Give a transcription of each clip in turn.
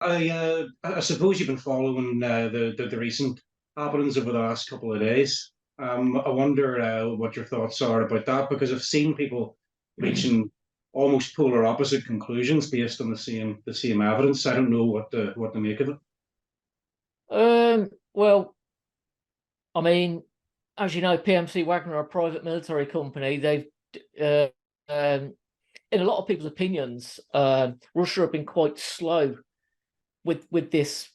I suppose you've been following the recent happenings over the last couple of days. I wonder what your thoughts are about that because I've seen people reaching almost polar opposite conclusions based on the same evidence. I don't know what to make of it. Well, I mean, as you know, PMC Wagner are a private military company. They've, uh, um, in a lot of people's opinions, Russia have been quite slow with this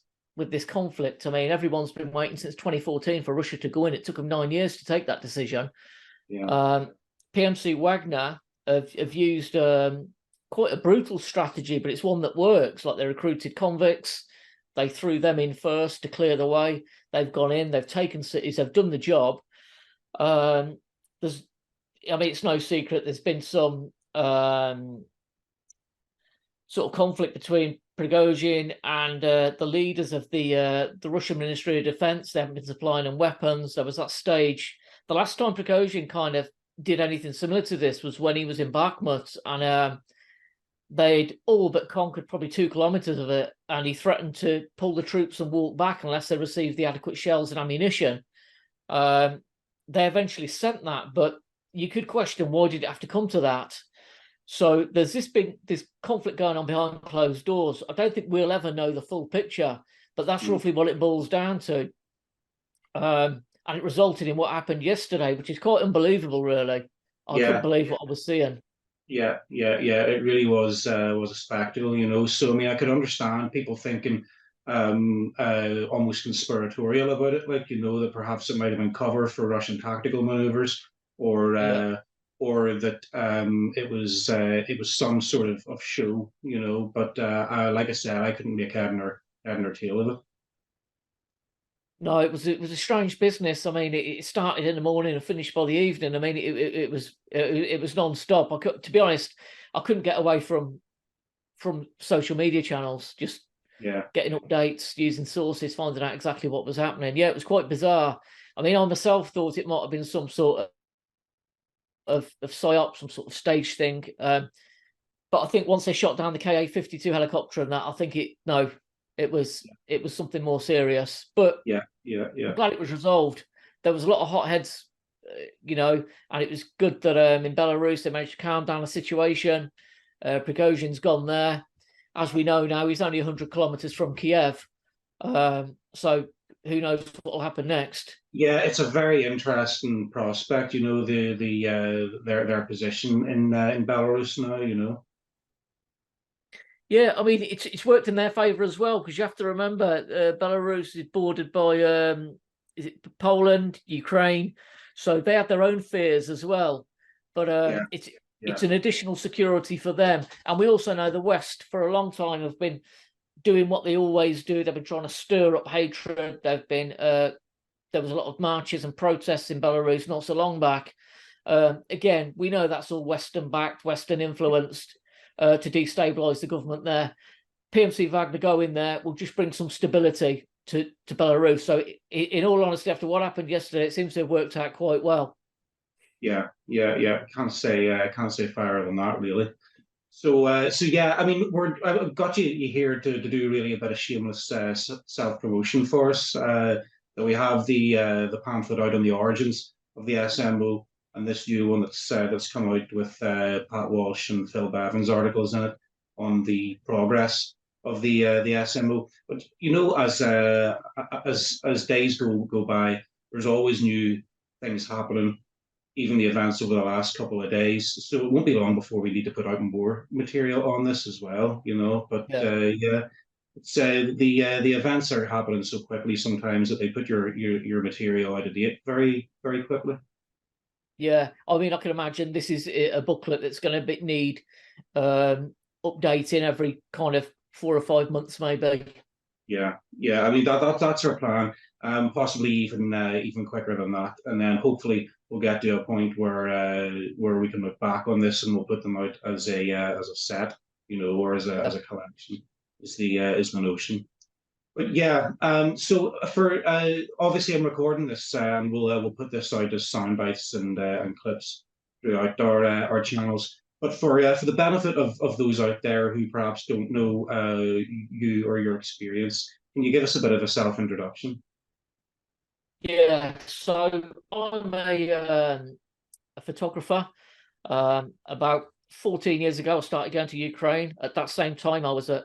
conflict. I mean, everyone's been waiting since 2014 for Russia to go in. It took them 9 years to take that decision. Yeah, PMC Wagner have used quite a brutal strategy, but it's one that works. Like they recruited convicts, they threw them in first to clear the way. They've gone in, they've taken cities, they've done the job. There's, I mean, it's no secret. There's been some sort of conflict between Prigozhin and the leaders of the Russian Ministry of Defense. They haven't been supplying them weapons. There was that stage. The last time Prigozhin kind of did anything similar to this was when he was in Bakhmut, and they'd all but conquered probably 2 kilometers of it, and he threatened to pull the troops and walk back unless they received the adequate shells and ammunition. They eventually sent that, but you could question, why did it have to come to that? So there's this conflict going on behind closed doors. I don't think we'll ever know the full picture, but that's mm, roughly what it boils down to. And it resulted in what happened yesterday, which is quite unbelievable, really. I couldn't yeah, believe what I was seeing. yeah. It really was a spectacle, you know. So I mean, I could understand people thinking almost conspiratorial about it, like you know that perhaps it might have been cover for Russian tactical maneuvers, or Yeah. uh, or that it was some sort of show, you know. But like I said, I couldn't make head nor tail of it. No, it was a strange business. I mean, it started in the morning and finished by the evening. I mean, it was non-stop. To be honest, I couldn't get away from social media channels, just Yeah, getting updates, using sources, finding out exactly what was happening. Yeah, it was quite bizarre. I mean, I myself thought it might have been some sort of psyop, some sort of stage thing. But I think once they shot down the Ka-52 helicopter and that, I think it was something more serious. But yeah, yeah, I'm yeah, glad it was resolved. There was a lot of hotheads, and it was good that in Belarus they managed to calm down the situation. Prigozhin's gone there. As we know now, he's only 100 kilometers from Kiev. So who knows what will happen next? yeah. It's a very interesting prospect, you know, their position in Belarus now, you know. Yeah, I mean it's worked in their favour as well, because you have to remember Belarus is bordered by is it Poland, Ukraine, so they have their own fears as well. But Yeah, it's yeah, an additional security for them, and we also know the West for a long time have been doing what they always do. They've been trying to stir up hatred. There was a lot of marches and protests in Belarus not so long back. Again, we know that's all Western backed, Western influenced, to destabilize the government there. PMC Wagner going there will just bring some stability to Belarus. So, in all honesty, after what happened yesterday, it seems to have worked out quite well. yeah. Can't say fairer than that, really. So yeah, I mean, I've got you here to do really a bit of shameless self promotion for us. That we have the pamphlet out on the origins of the SMO, and this new one that's come out with Pat Walsh and Phil Bevan's articles in it on the progress of the SMO. But you know, as days go by, there's always new things happening, even the events over the last couple of days. So it won't be long before we need to put out more material on this as well, you know. But Yeah. yeah, it's the events are happening so quickly sometimes that they put your material out of date very quickly. Yeah, I mean, I can imagine this is a booklet that's going to need updating every kind of 4 or 5 months, maybe. Yeah. I mean that's our plan. Possibly even quicker than that, and then hopefully we'll get to a point where we can look back on this and we'll put them out as a set, you know, or as a collection. Is the notion. But yeah, so for obviously I'm recording this, and we'll put this out as sound bites and clips throughout our channels. But for the benefit of those out there who perhaps don't know you or your experience, can you give us a bit of a self introduction? Yeah, so I'm a photographer. About 14 years ago, I started going to Ukraine. At that same time, I was at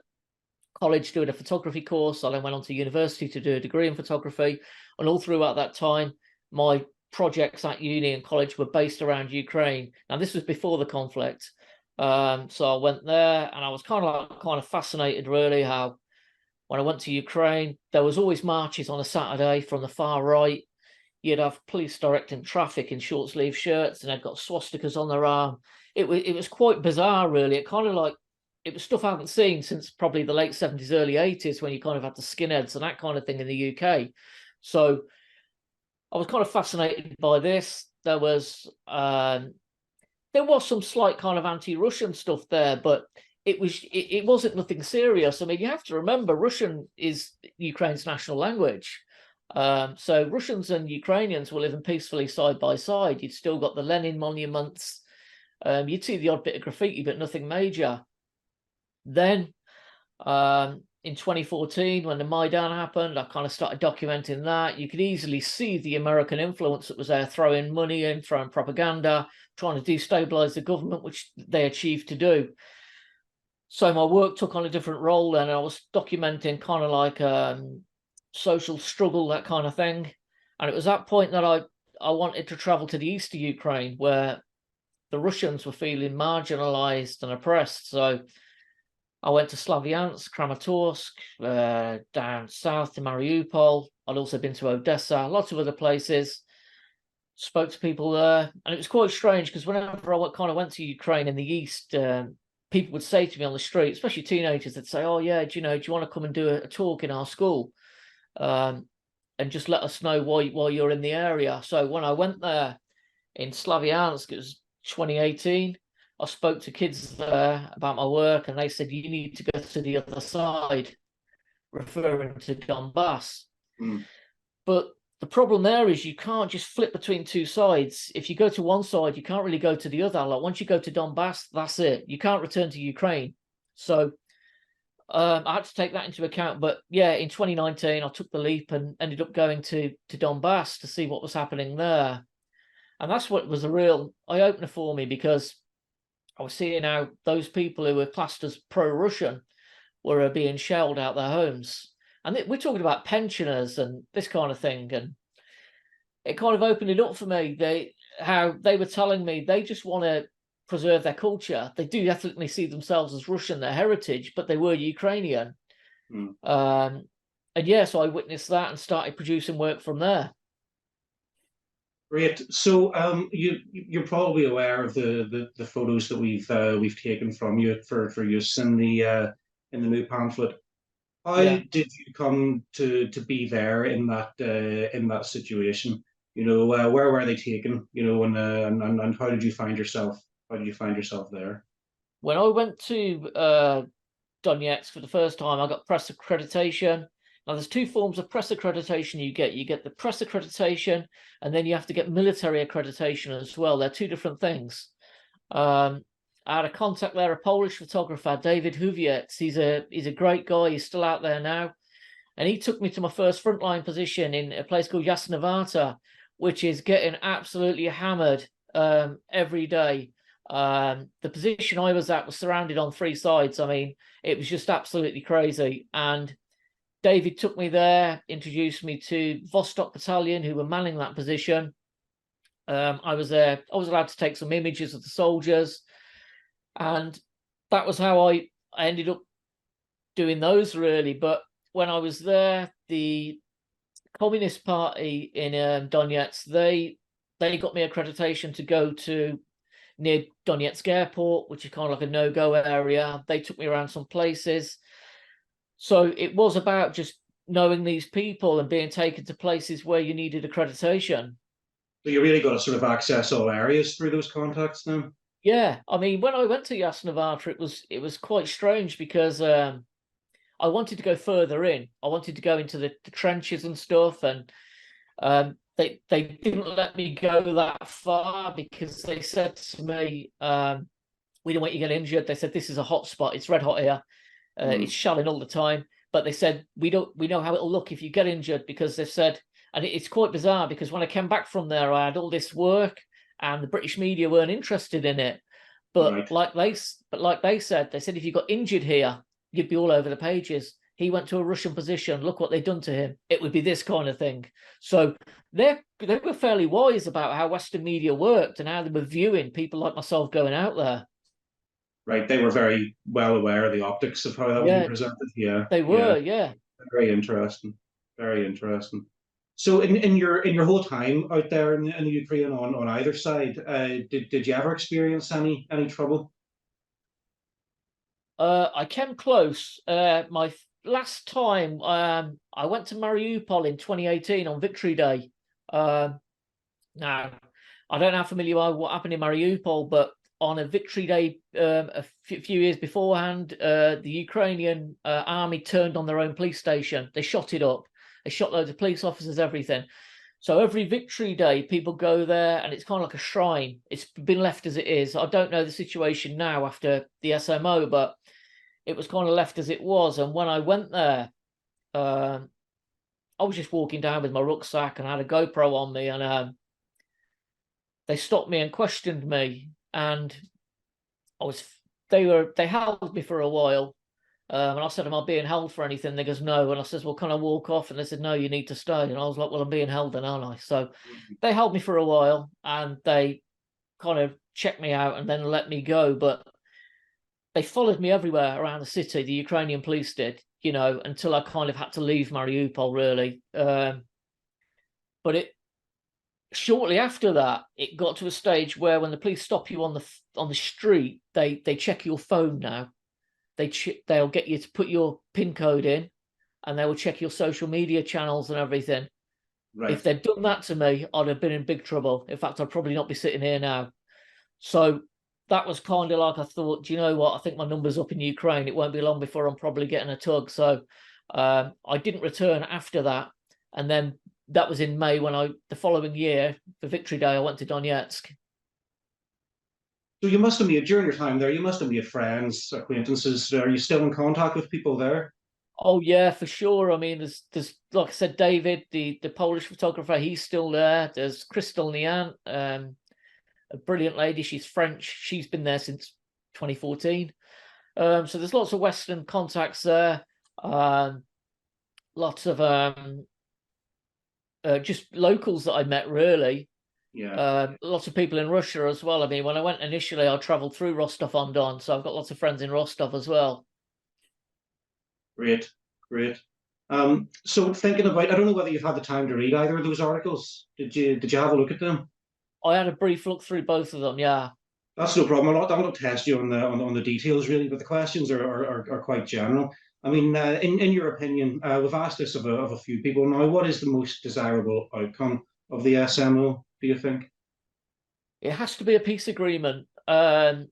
college doing a photography course. I then went on to university to do a degree in photography. And all throughout that time, my projects at uni and college were based around Ukraine. Now, this was before the conflict. So I went there and I was kind of fascinated, really, how when I went to Ukraine, there was always marches on a Saturday from the far right. You'd have police directing traffic in short sleeve shirts, and they'd got swastikas on their arm. It was quite bizarre, really. It was stuff I haven't seen since probably the late 70s, early 80s, when you kind of had the skinheads and that kind of thing in the UK. So I was kind of fascinated by this. There was some slight kind of anti-Russian stuff there, but it wasn't nothing serious. I mean, you have to remember Russian is Ukraine's national language. So Russians and Ukrainians were living peacefully side by side. You'd still got the Lenin monuments. You'd see the odd bit of graffiti, but nothing major. Then in 2014, when the Maidan happened, I kind of started documenting that. You could easily see the American influence that was there, throwing money in, throwing propaganda, trying to destabilize the government, which they achieved to do. So my work took on a different role then. I was documenting kind of like social struggle, that kind of thing. And it was that point that I wanted to travel to the east of Ukraine, where the Russians were feeling marginalized and oppressed. So I went to Slavyansk, Kramatorsk, down south to Mariupol. I'd also been to Odessa, lots of other places. Spoke to people there, and it was quite strange because whenever I kind of went to Ukraine in the east, people would say to me on the street, especially teenagers, they'd say, "Oh yeah, do you want to come and do a talk in our school, and just let us know why you're in the area?" So when I went there in Slavyansk, it was 2018. I spoke to kids there about my work, and they said, "You need to go to the other side," referring to Donbas. Mm. But the problem there is you can't just flip between two sides. If you go to one side, you can't really go to the other. Like once you go to Donbass, that's it. You can't return to Ukraine. So I had to take that into account. But yeah, in 2019, I took the leap and ended up going to Donbass to see what was happening there. And that's what was a real eye-opener for me, because I was seeing how those people who were classed as pro-Russian were being shelled out their homes. And we're talking about pensioners and this kind of thing. And it kind of opened it up for me. How they were telling me they just want to preserve their culture. They do definitely see themselves as Russian, their heritage, but they were Ukrainian. Mm. And yeah, so I witnessed that and started producing work from there. Great. So you're probably aware of the photos that we've taken from you for use in the new pamphlet. How Yeah. did you come to be there in that situation? You know, where were they taken? You know, and how did you find yourself? How did you find yourself there? When I went to Donetsk for the first time, I got press accreditation. Now, there's two forms of press accreditation you get. You get the press accreditation, and then you have to get military accreditation as well. They're two different things. I had a contact there, a Polish photographer, David Huviec. He's a great guy. He's still out there now. And he took me to my first frontline position in a place called Yasnavata, which is getting absolutely hammered every day. The position I was at was surrounded on three sides. I mean, it was just absolutely crazy. And David took me there, introduced me to Vostok Battalion, who were manning that position. I was there. I was allowed to take some images of the soldiers, and that was how I ended up doing those, really. But when I was there, the Communist Party in Donetsk, they got me accreditation to go to near Donetsk Airport, which is kind of like a no-go area. They took me around some places. So it was about just knowing these people and being taken to places where you needed accreditation. So you really got to sort of access all areas through those contacts then? Yeah, I mean, when I went to Yasnavata, it was quite strange because I wanted to go further in. I wanted to go into the trenches and stuff, and they didn't let me go that far because they said to me, we don't want you to get injured. They said, this is a hot spot. It's red hot here. It's shelling all the time. But they said, we know how it'll look if you get injured, because they've said, and it's quite bizarre, because when I came back from there, I had all this work and the British media weren't interested in it. But like they said, if you got injured here, you'd be all over the pages. He went to a Russian position. Look what they'd done to him. It would be this kind of thing. So they were fairly wise about how Western media worked and how they were viewing people like myself going out there. Right. They were very well aware of the optics of how that would be presented. Yeah. They were, yeah. Very interesting. Very interesting. So in your whole time out there in the Ukraine on either side, did you ever experience any trouble? I came close. My last time, I went to Mariupol in 2018 on Victory Day. Now, I don't know how familiar you are with what happened in Mariupol, but on a Victory Day a few years beforehand, the Ukrainian army turned on their own police station. They shot it up. They shot loads of police officers, everything. So every Victory Day, people go there, and it's kind of like a shrine. It's been left as it is. I don't know the situation now after the SMO, but it was kind of left as it was. And when I went there, I was just walking down with my rucksack and I had a GoPro on me, and they stopped me and questioned me, and they held me for a while. And I said, am I being held for anything? They goes, no. And I says, well, can I walk off? And they said, no, you need to stay. And I was like, well, I'm being held then, aren't I? So they held me for a while and they kind of checked me out and then let me go. But they followed me everywhere around the city. The Ukrainian police did, until I kind of had to leave Mariupol, really. But shortly after that, it got to a stage where when the police stop you on the street, they check your phone now. They'll get you to put your PIN code in, and they will check your social media channels and everything. Right. If they'd done that to me, I'd have been in big trouble. In fact, I'd probably not be sitting here now. So that was kind of like, I thought, do you know what? I think my number's up in Ukraine. It won't be long before I'm probably getting a tug. So I didn't return after that. And then that was in May when the following year, for Victory Day, I went to Donetsk. So you must have made, during your time there, you must have made friends, acquaintances. Are you still in contact with people there? Oh yeah, for sure. I mean, there's like I said, David, the Polish photographer, he's still there. There's Crystal Nian, a brilliant lady. She's French. She's been there since 2014. So there's lots of Western contacts there. Lots of just locals that I met, really. Yeah. Lots of people in Russia as well. I mean, when I went initially, I traveled through Rostov-on-Don, so I've got lots of friends in Rostov as well. Great. So thinking about, I don't know whether you've had the time to read either of those articles. Did you have a look at them? I had a brief look through both of them. Yeah. That's no problem. I'm not test you on the details really, but the questions are quite general. I mean, in your opinion, we've asked this of a few people now. What is the most desirable outcome of the SMO, do you think? It has to be a peace agreement. Well,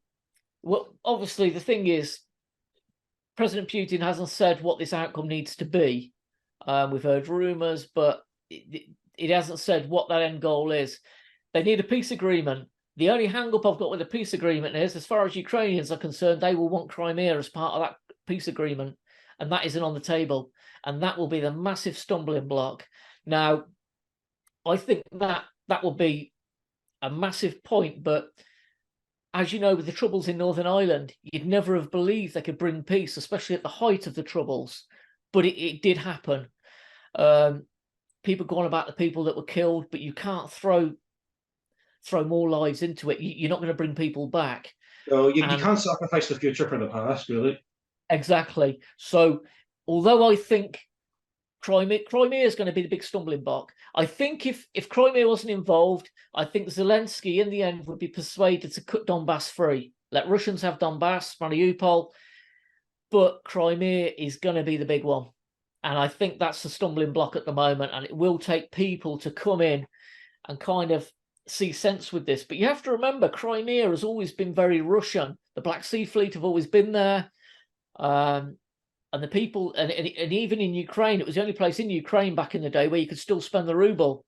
obviously, the thing is, President Putin hasn't said what this outcome needs to be. We've heard rumors, but it hasn't said what that end goal is. They need a peace agreement. The only hang-up I've got with the peace agreement is, as far as Ukrainians are concerned, they will want Crimea as part of that peace agreement, and that isn't on the table. And that will be the massive stumbling block. Now, I think that will be a massive point, but as you know, with the troubles in Northern Ireland, you'd never have believed they could bring peace, especially at the height of the troubles. But it did happen. People go on about the people that were killed, but you can't throw more lives into it. You're not going to bring people back. So you can't sacrifice the future for the past, really. Exactly. So although I think Crimea is going to be the big stumbling block, I think if Crimea wasn't involved, I think Zelensky in the end would be persuaded to cut Donbas free. Let Russians have Donbas, Mariupol, but Crimea is going to be the big one. And I think that's the stumbling block at the moment, and it will take people to come in and kind of see sense with this. But you have to remember, Crimea has always been very Russian. The Black Sea Fleet have always been there. And the people, and even in Ukraine, it was the only place in Ukraine back in the day where you could still spend the ruble.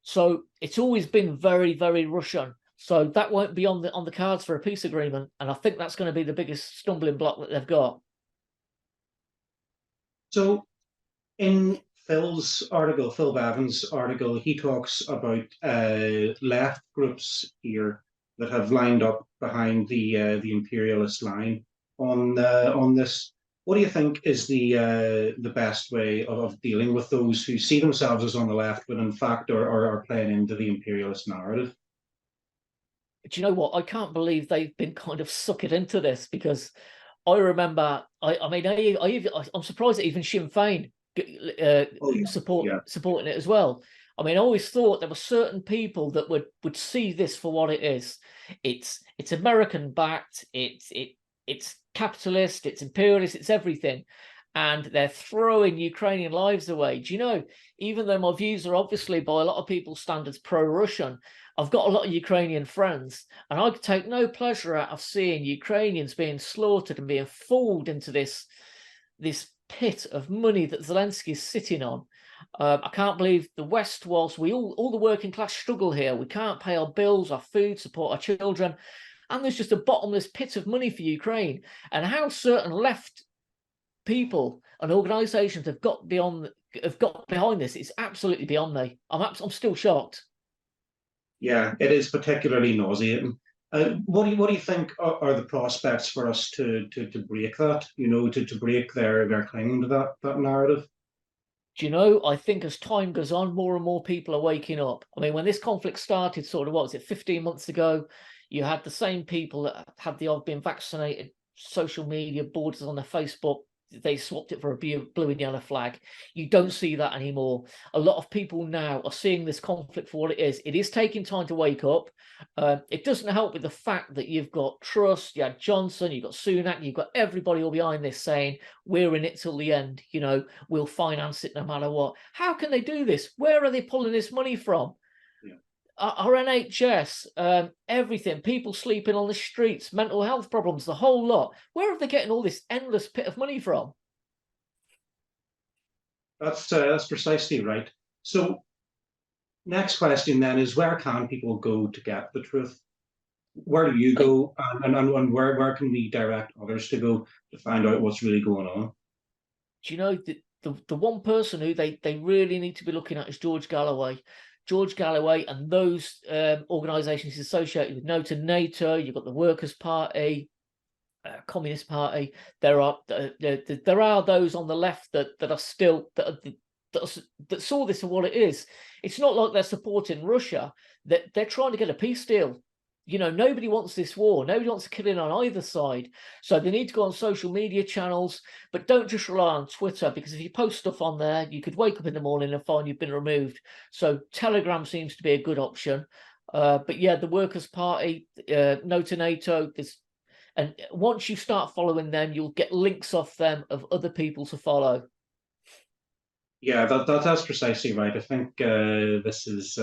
So it's always been very, very Russian. So that won't be on the cards for a peace agreement, and I think that's going to be the biggest stumbling block that they've got. So in Phil Bevan's article, he talks about left groups here that have lined up behind the imperialist line on this. What do you think is the best way of dealing with those who see themselves as on the left, but in fact are playing into the imperialist narrative? Do you know what? I can't believe they've been kind of suckered into this, because I remember, I'm surprised that even Sinn Féin Oh yeah, yeah, supporting it as well. I mean, I always thought there were certain people that would see this for what it is. It's American backed. It's capitalist. It's imperialist. It's everything, and they're throwing Ukrainian lives away. Do you know? Even though my views are obviously by a lot of people's standards pro-Russian, I've got a lot of Ukrainian friends, and I take no pleasure out of seeing Ukrainians being slaughtered and being fooled into this pit of money that Zelensky is sitting on. I can't believe the West, whilst we all the working class struggle here, we can't pay our bills, our food, support our children, and there's just a bottomless pit of money for Ukraine. And how certain left people and organisations have got behind this, it's absolutely beyond me. I'm still shocked. yeah. It is particularly nauseating. What do you think are the prospects for us to break that? You know, to break their clinging to that narrative. Do you know, I think as time goes on, more and more people are waking up. I mean, when this conflict started, sort of, what was it, 15 months ago, you had the same people that had the odd been vaccinated, social media, borders on their Facebook, they swapped it for a blue and yellow flag. You don't see that anymore. A lot of people now are seeing this conflict for what it is. It is taking time to wake up. It doesn't help with the fact that you've got Truss, you had Johnson, you've got Sunak, you've got everybody all behind this saying, we're in it till the end, you know, we'll finance it no matter what. How can they do this? Where are they pulling this money from? Our NHS, everything, people sleeping on the streets, mental health problems, the whole lot. Where are they getting all this endless pit of money from? That's precisely right. So next question then is, where can people go to get the truth? Where do you go, and where can we direct others to go to find out what's really going on? Do you know, the one person who they really need to be looking at is George Galloway. George Galloway and those organisations associated with NATO. You've got the Workers' Party, Communist Party. There are those on the left that are still that saw this for what it is. It's not like they're supporting Russia. That they're trying to get a peace deal. You know, nobody wants this war. Nobody wants to kill in on either side. So they need to go on social media channels, but don't just rely on Twitter, because if you post stuff on there, you could wake up in the morning and find you've been removed. So Telegram seems to be a good option. But yeah, the Workers' Party, No to NATO, and once you start following them, you'll get links off them of other people to follow. Yeah, that's precisely right. I think this is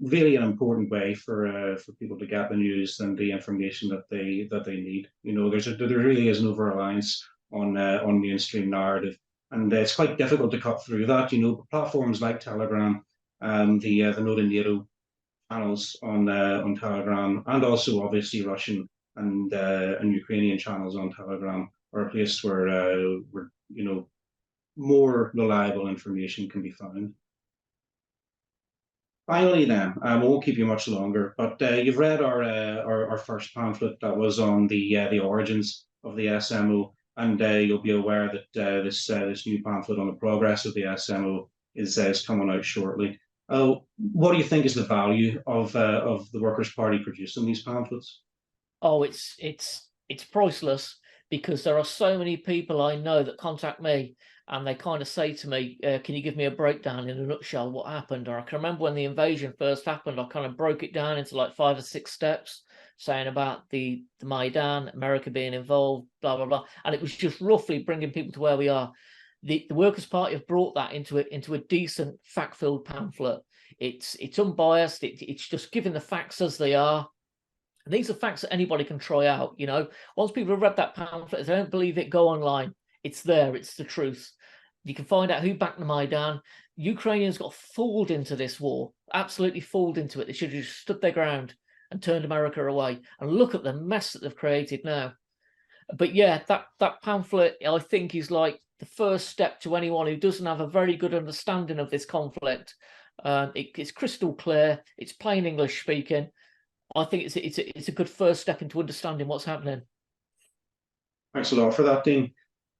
really an important way for people to get the news and the information that they need. You know, there really is an over reliance on mainstream narrative, and it's quite difficult to cut through that. You know, platforms like Telegram, the No to NATO channels on Telegram, and also obviously Russian and Ukrainian channels on Telegram are a place where you know, more reliable information can be found. Finally, then, I won't keep you much longer, but you've read our first pamphlet that was on the origins of the SMO, and you'll be aware that this new pamphlet on the progress of the SMO is coming out shortly. What do you think is the value of the Workers' Party producing these pamphlets? Oh, it's priceless, because there are so many people I know that contact me and they kind of say to me, can you give me a breakdown in a nutshell what happened? Or I can remember when the invasion first happened, I kind of broke it down into like 5 or 6 steps, saying about the Maidan, America being involved, blah, blah, blah. And it was just roughly bringing people to where we are. The Workers' Party have brought that into a decent fact-filled pamphlet. It's unbiased. It's just giving the facts as they are. And these are facts that anybody can try out. You know, once people have read that pamphlet, if they don't believe it, go online. It's there. It's the truth. You can find out who backed the Maidan. Ukrainians got fooled into this war, absolutely fooled into it. They should have just stood their ground and turned America away. And look at the mess that they've created now. But yeah, that pamphlet, I think, is like the first step to anyone who doesn't have a very good understanding of this conflict. It's crystal clear. It's plain English speaking. I think it's a good first step into understanding what's happening. Thanks a lot for that, Dean.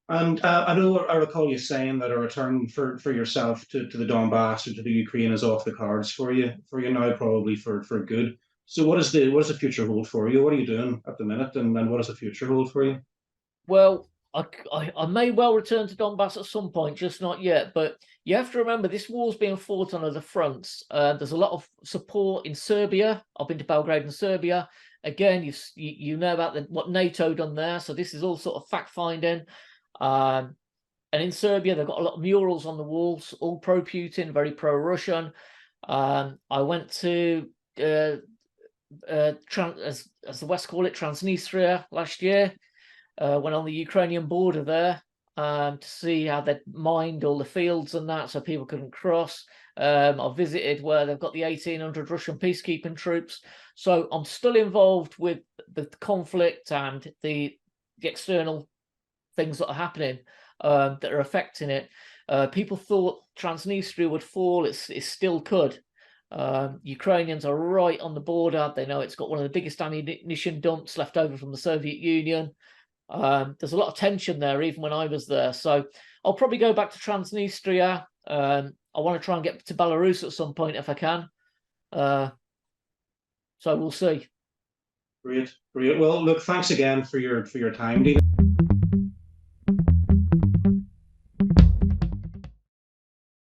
And I know I recall you saying that a return for yourself to the Donbas or to the Ukraine is off the cards for you now, probably for good. So what does the future hold for you? What are you doing at the minute, and what does the future hold for you? Well, I may well return to Donbass at some point, just not yet. But you have to remember, this war's being fought on other fronts. There's a lot of support in Serbia. I've been to Belgrade and Serbia. Again, you know about what NATO done there. So this is all sort of fact finding. And in Serbia, they've got a lot of murals on the walls, all pro-Putin, very pro-Russian. I went to as the West call it, Transnistria last year. Went on the Ukrainian border there to see how they mined all the fields and that, so people couldn't cross. I visited where they've got the 1,800 Russian peacekeeping troops. So I'm still involved with the conflict and the external things that are happening that are affecting it. People thought Transnistria would fall. It still could. Ukrainians are right on the border. They know it's got one of the biggest ammunition dumps left over from the Soviet Union. There's a lot of tension there, even when I was there. So I'll probably go back to Transnistria. I want to try and get to Belarus at some point if I can. So we'll see. Great. Well, look, thanks again for your time, Dean.